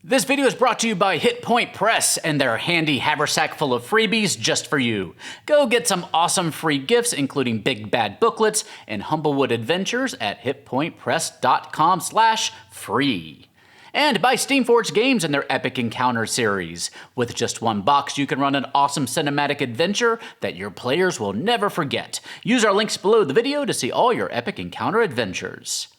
This video is brought to you by Hit Point Press and their handy haversack full of freebies just for you. Go get some awesome free gifts, including big bad booklets and Humblewood Adventures at hitpointpress.com/free. And by Steamforged Games and their Epic Encounter series. With just one box, you can run an awesome cinematic adventure that your players will never forget. Use our links below the video to see all your Epic Encounter adventures.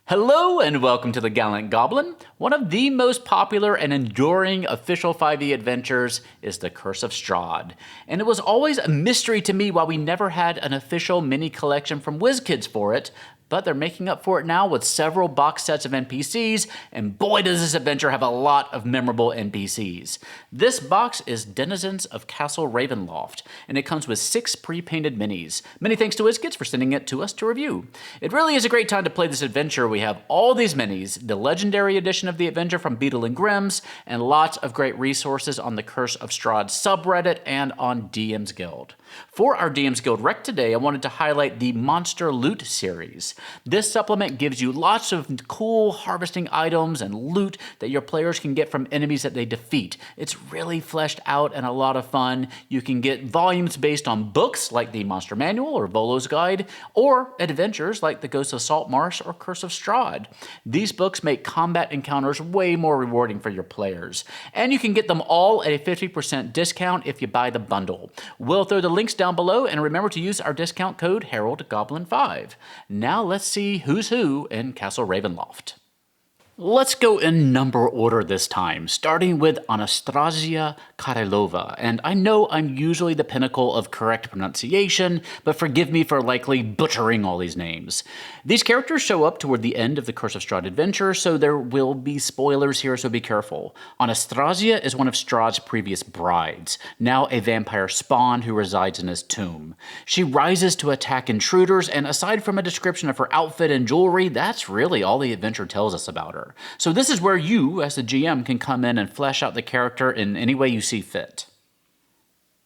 Hello and welcome to The Gallant Goblin. One of the most popular and enduring official 5e adventures is The Curse of Strahd. And it was always a mystery to me why we never had an official mini collection from WizKids for it, but they're making up for it now with several box sets of NPCs, and boy does this adventure have a lot of memorable NPCs. This box is Denizens of Castle Ravenloft, and it comes with 6 pre-painted minis. Many thanks to WizKids for sending it to us to review. It really is a great time to play this adventure. We have all these minis, the Legendary Edition of the adventure from Beadle and Grimm's, and lots of great resources on the Curse of Strahd subreddit and on DM's Guild. For our DM's Guild Rec today, I wanted to highlight the Monster Loot series. This supplement gives you lots of cool harvesting items and loot that your players can get from enemies that they defeat. It's really fleshed out and a lot of fun. You can get volumes based on books like the Monster Manual or Volo's Guide, or adventures like The Ghost of Saltmarsh or Curse of Strahd. These books make combat encounters way more rewarding for your players. And you can get them all at a 50% discount if you buy the bundle. We'll throw the links down below, and remember to use our discount code HaroldGoblin5. Now let's see who's who in Castle Ravenloft. Let's go in number order this time, starting with Anastasia Karelova. And I know I'm usually the pinnacle of correct pronunciation, but forgive me for likely butchering all these names. These characters show up toward the end of the Curse of Strahd adventure, so there will be spoilers here, so be careful. Anastasia is one of Strahd's previous brides, now a vampire spawn who resides in his tomb. She rises to attack intruders, and aside from a description of her outfit and jewelry, that's really all the adventure tells us about her. So this is where you, as the GM, can come in and flesh out the character in any way you see fit.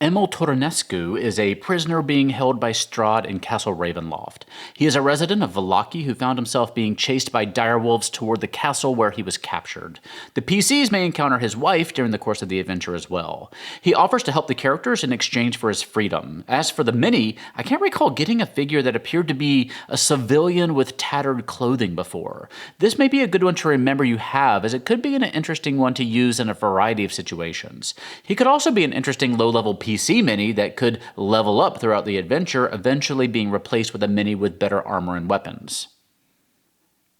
Emil Toronescu is a prisoner being held by Strahd in Castle Ravenloft. He is a resident of Vallaki who found himself being chased by direwolves toward the castle where he was captured. The PCs may encounter his wife during the course of the adventure as well. He offers to help the characters in exchange for his freedom. As for the mini, I can't recall getting a figure that appeared to be a civilian with tattered clothing before. This may be a good one to remember you have, as it could be an interesting one to use in a variety of situations. He could also be an interesting low-level PC mini that could level up throughout the adventure, eventually being replaced with a mini with better armor and weapons.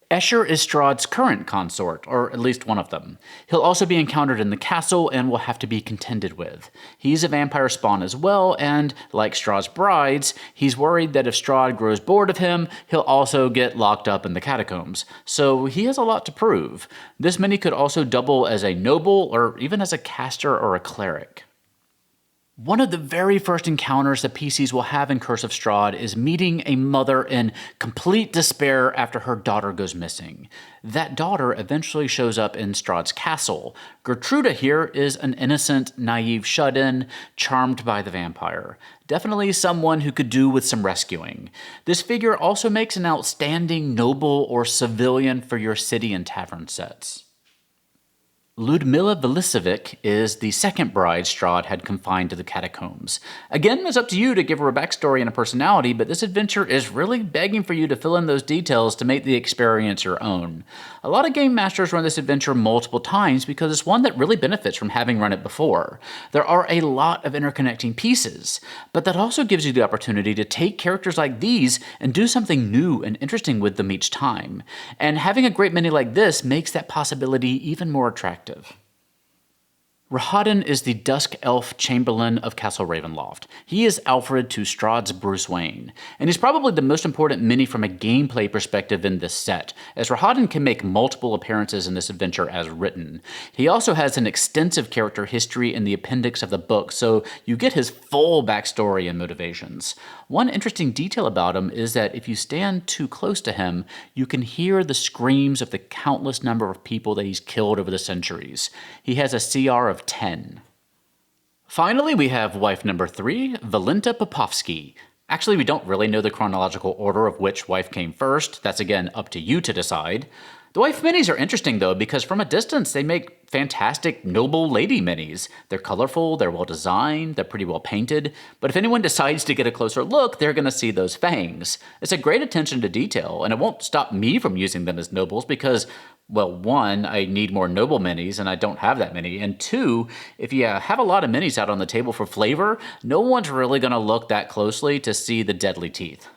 Escher is Strahd's current consort, or at least one of them. He'll also be encountered in the castle and will have to be contended with. He's a vampire spawn as well, and like Strahd's brides, he's worried that if Strahd grows bored of him, he'll also get locked up in the catacombs. So he has a lot to prove. This mini could also double as a noble, or even as a caster or a cleric. One of the very first encounters that PCs will have in Curse of Strahd is meeting a mother in complete despair after her daughter goes missing. That daughter eventually shows up in Strahd's castle. Gertruda here is an innocent, naive shut-in, charmed by the vampire. Definitely someone who could do with some rescuing. This figure also makes an outstanding noble or civilian for your city and tavern sets. Ludmila Velisevic is the second bride Strahd had confined to the catacombs. Again, it's up to you to give her a backstory and a personality, but this adventure is really begging for you to fill in those details to make the experience your own. A lot of game masters run this adventure multiple times because it's one that really benefits from having run it before. There are a lot of interconnecting pieces, but that also gives you the opportunity to take characters like these and do something new and interesting with them each time. And having a great mini like this makes that possibility even more attractive. Rahadin is the Dusk Elf Chamberlain of Castle Ravenloft. He is Alfred to Strahd's Bruce Wayne, and he's probably the most important mini from a gameplay perspective in this set, as Rahadin can make multiple appearances in this adventure as written. He also has an extensive character history in the appendix of the book, so you get his full backstory and motivations. One interesting detail about him is that if you stand too close to him, you can hear the screams of the countless number of people that he's killed over the centuries. He has a CR of 10. Finally, we have wife number 3, Valinta Popovsky. Actually, we don't really know the chronological order of which wife came first. That's again up to you to decide. The wife minis are interesting though because from a distance they make fantastic noble lady minis. They're colorful, they're well designed, they're pretty well painted, but if anyone decides to get a closer look, they're going to see those fangs. It's a great attention to detail, and it won't stop me from using them as nobles because, well, one, I need more noble minis and I don't have that many, and two, if you have a lot of minis out on the table for flavor, no one's really going to look that closely to see the deadly teeth.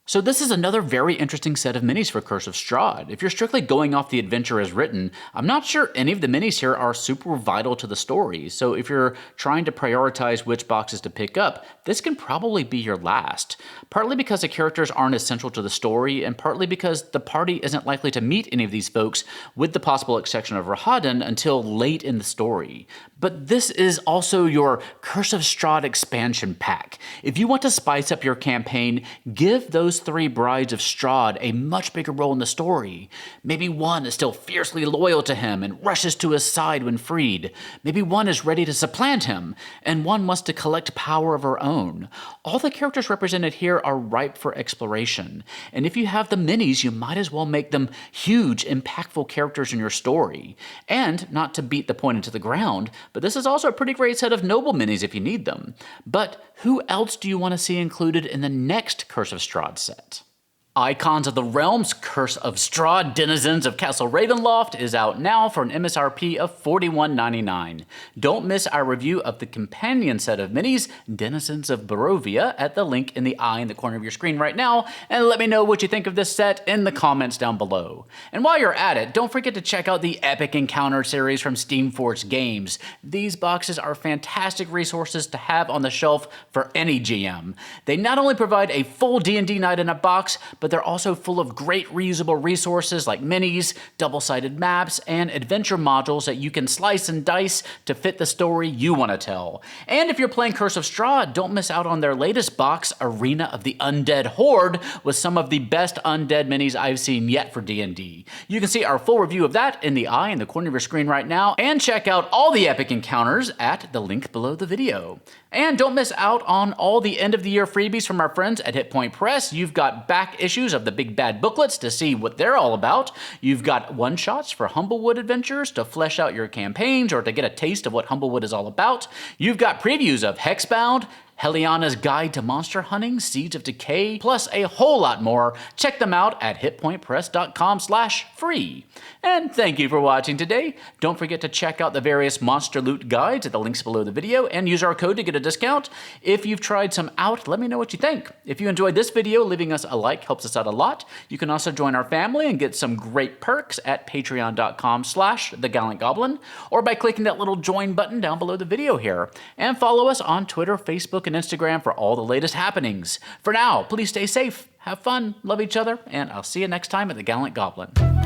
So this is another very interesting set of minis for Curse of Strahd. If you're strictly going off the adventure as written, I'm not sure any of the minis here are super vital to the story, so if you're trying to prioritize which boxes to pick up, this can probably be your last. Partly because the characters aren't essential to the story, and partly because the party isn't likely to meet any of these folks, with the possible exception of Rahadin, until late in the story. But this is also your Curse of Strahd expansion pack. If you want to spice up your campaign, give those 3 brides of Strahd a much bigger role in the story. Maybe one is still fiercely loyal to him and rushes to his side when freed. Maybe one is ready to supplant him, and one wants to collect power of her own. All the characters represented here are ripe for exploration, and if you have the minis, you might as well make them huge, impactful characters in your story. And, not to beat the point into the ground, but this is also a pretty great set of noble minis if you need them. But who else do you want to see included in the next Curse of Strahd set? Icons of the Realms Curse of Strahd Denizens of Castle Ravenloft is out now for an MSRP of $41.99. Don't miss our review of the companion set of minis, Denizens of Barovia, at the link in the eye in the corner of your screen right now, and let me know what you think of this set in the comments down below. And while you're at it, don't forget to check out the Epic Encounter series from Steamforged Games. These boxes are fantastic resources to have on the shelf for any GM. They not only provide a full D&D night in a box, but they're also full of great reusable resources like minis, double-sided maps, and adventure modules that you can slice and dice to fit the story you want to tell. And if you're playing Curse of Strahd, don't miss out on their latest box, Arena of the Undead Horde, with some of the best undead minis I've seen yet for D&D. You can see our full review of that in the eye in the corner of your screen right now, and check out all the epic encounters at the link below the video. And don't miss out on all the end-of-the-year freebies from our friends at Hit Point Press. You've got back issues of the Big Bad booklets to see what they're all about. You've got one-shots for Humblewood adventures to flesh out your campaigns or to get a taste of what Humblewood is all about. You've got previews of Hexbound, Heliana's Guide to Monster Hunting, Seeds of Decay, plus a whole lot more. Check them out at hitpointpress.com/free. And thank you for watching today. Don't forget to check out the various monster loot guides at the links below the video and use our code to get a discount. If you've tried some out, let me know what you think. If you enjoyed this video, leaving us a like helps us out a lot. You can also join our family and get some great perks at patreon.com/thegallantgoblin or by clicking that little join button down below the video here. And follow us on Twitter, Facebook, and Instagram for all the latest happenings. For now, please stay safe, have fun, love each other, and I'll see you next time at the Gallant Goblin.